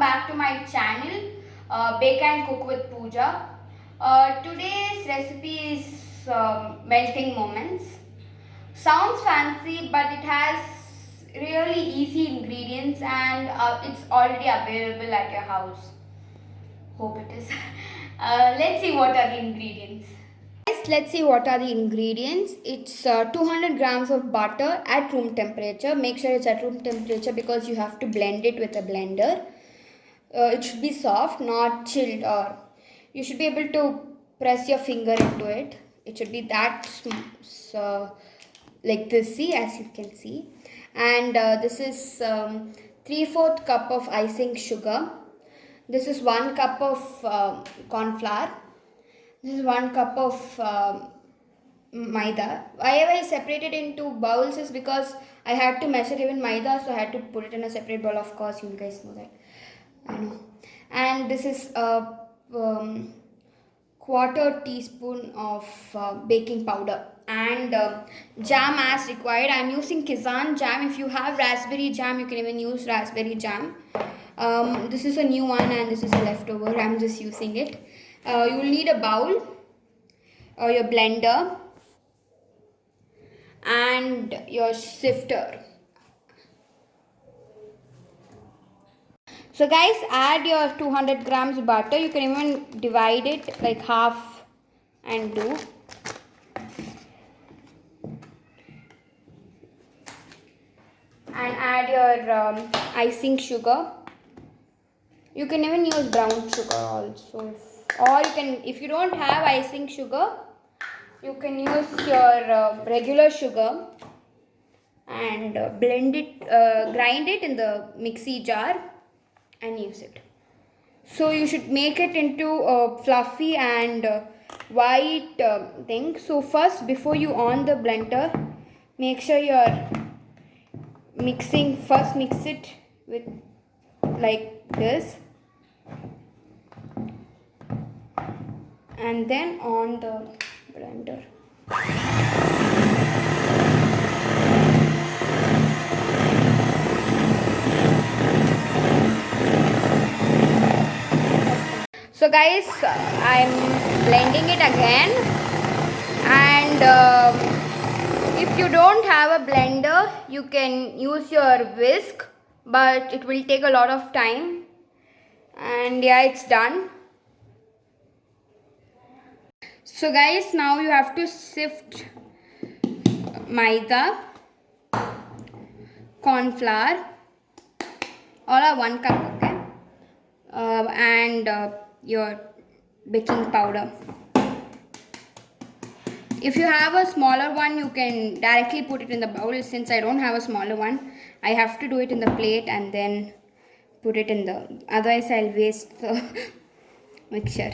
back to my channel, Bake and Cook with Pooja. Today's recipe is melting moments. Sounds fancy, but it has really easy ingredients and it's already available at your house. Hope it is. Let's see what are the ingredients. Guys, let's see what are the ingredients. It's 200 grams of butter at room temperature. Make sure it's at room temperature because you have to blend it with a blender. It should be soft, not chilled, or you should be able to press your finger into it. It should be that like this, see, as you can see. And this is 3/4 cup of icing sugar. This is 1 cup of corn flour. This is 1 cup of maida. Why have I separated into bowls is because I had to measure even maida, so I had to put it in a separate bowl. Of course, you guys know that. I know. And this is a quarter teaspoon of baking powder and jam as required. I am using Kizan jam. If you have raspberry jam, you can even use raspberry jam. This is a new one and this is a leftover. I am just using it. You will need a bowl, your blender, and your sifter. So guys, add your 200 grams butter. You can even divide it like half and do. And add your icing sugar. You can even use brown sugar also. Or you can, if you don't have icing sugar, you can use your regular sugar and blend it, grind it in the mixie jar and use it. So you should make it into a fluffy and white thing. So first, before you on the blender, make sure you're mixing. First mix it with like this and then on the blender. So guys, I'm blending it again, and if you don't have a blender, you can use your whisk, but it will take a lot of time. And yeah, it's done. So guys, now you have to sift maida, corn flour, all are 1 cup, okay, and your baking powder. If you have a smaller one, you can directly put it in the bowl. Since I don't have a smaller one, I have to do it in the plate and then put it in the, otherwise I'll waste the mixture.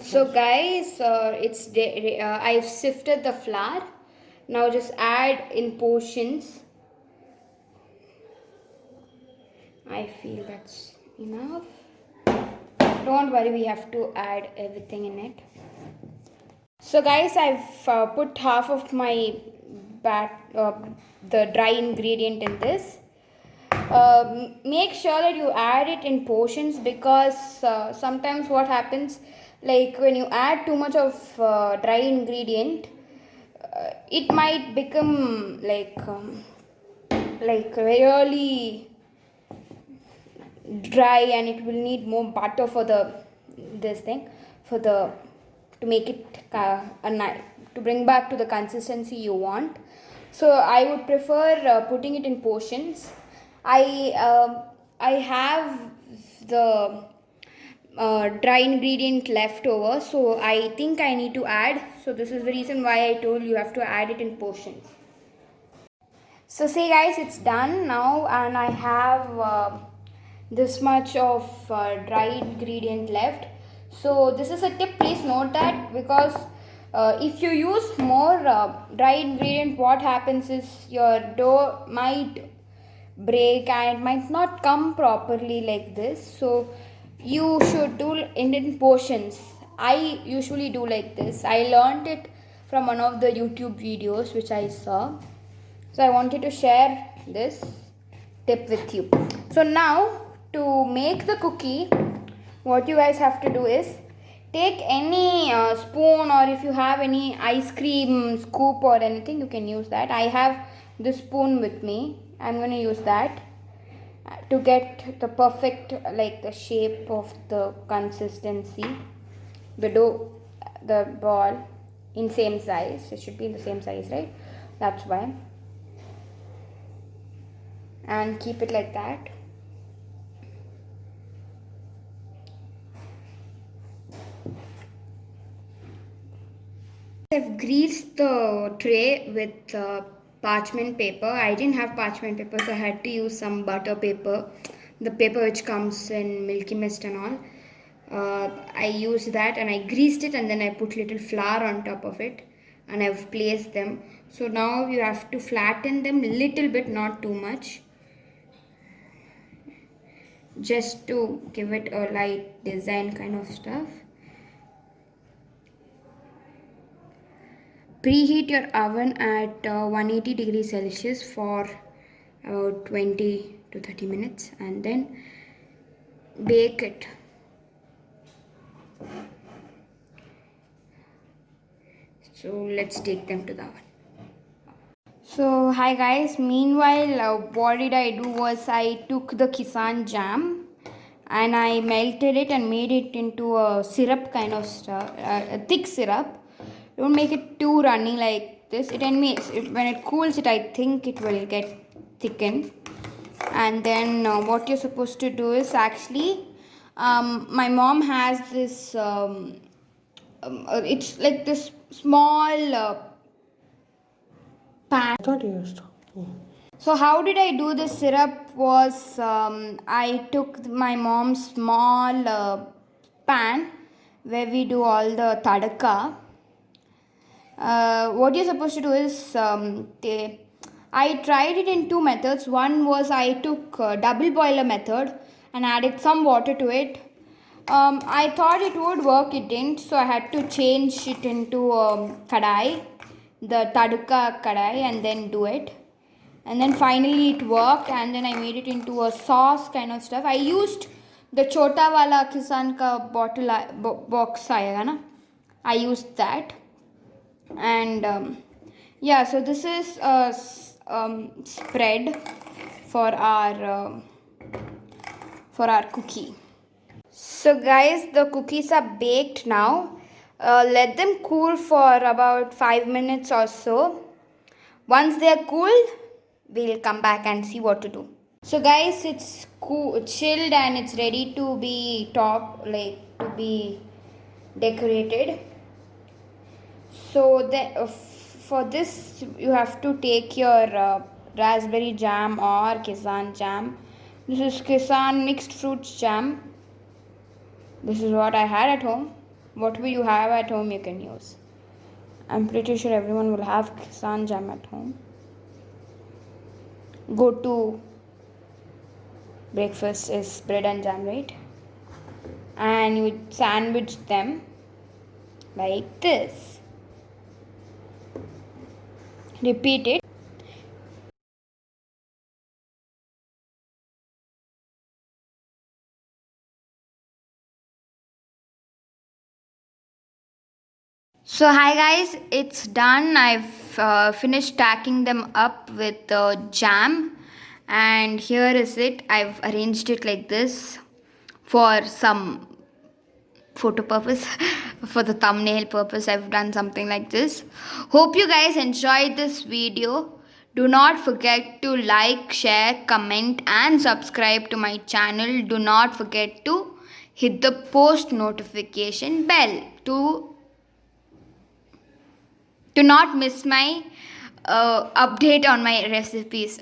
So guys, I've sifted the flour. Now just add in portions. I feel that's enough. Don't worry, we have to add everything in it. So guys, I've put half of my the dry ingredient in this. Make sure that you add it in portions because sometimes what happens, like when you add too much of dry ingredient, it might become like really dry, and it will need more butter for to make it to bring back to the consistency you want. So I would prefer putting it in portions. I have the dry ingredient left over, so I think I need to add. So this is the reason why I told you have to add it in portions. So see guys, it's done now, and I have this much of dry ingredient left. So this is a tip, please note that, because if you use more dry ingredient, what happens is your dough might break and it might not come properly like this. So You should do it in portions. I usually do like this. I learned it from one of the YouTube videos which I saw. So I wanted to share this tip with you. So now to make the cookie, what you guys have to do is take any spoon, or if you have any ice cream scoop or anything, you can use that. I have this spoon with me. I'm going to use that to get the perfect, like the shape of the consistency, the dough, the ball in same size. It should be in the same size, right? That's why. And keep it like that. I've greased the tray with parchment paper. I didn't have parchment paper, so I had to use some butter paper, the paper which comes in Milky Mist and all. I used that and I greased it, and then I put little flour on top of it, and I've placed them. So now you have to flatten them little bit, not too much, just to give it a light design kind of stuff. Preheat your oven at 180 degrees Celsius for about 20 to 30 minutes, and then bake it. So let's take them to the oven. So hi guys, meanwhile what did I do was I took the Kisan jam and I melted it and made it into a syrup kind of stuff, a thick syrup. Don't make it too runny like this. When it cools it, I think it will get thickened. And then what you're supposed to do is actually, my mom has this, it's like this small pan. I thought you used. So how did I do this syrup was, I took my mom's small pan where we do all the tadaka. What you're supposed to do is, I tried it in two methods. One was I took double boiler method and added some water to it. I thought it would work, it didn't, so I had to change it into kadai, the taduka kadai, and then do it. And then finally it worked, and then I made it into a sauce kind of stuff. I used the chota wala kisan ka bottle box aayega na. I used that. And yeah, so this is a spread for our cookie. So guys, the cookies are baked now. Let them cool for about 5 minutes or so. Once they are cool, we'll come back and see what to do. So guys, it's chilled and it's ready to be to be decorated. So for this you have to take your raspberry jam or Kisan jam. This is Kisan mixed fruits jam. This is what I had at home. Whatever you have at home you can use. I'm pretty sure everyone will have Kisan jam at home. Go to breakfast is bread and jam, right? And you sandwich them like this. Repeat it. So hi guys, it's done. I've finished stacking them up with jam, and here is it. I've arranged it like this for some photo purpose. For the thumbnail purpose, I've done something like this. Hope you guys enjoyed this video. Do not forget to like, share, comment and subscribe to my channel. Do not forget to hit the post notification bell to not miss my update on my recipes.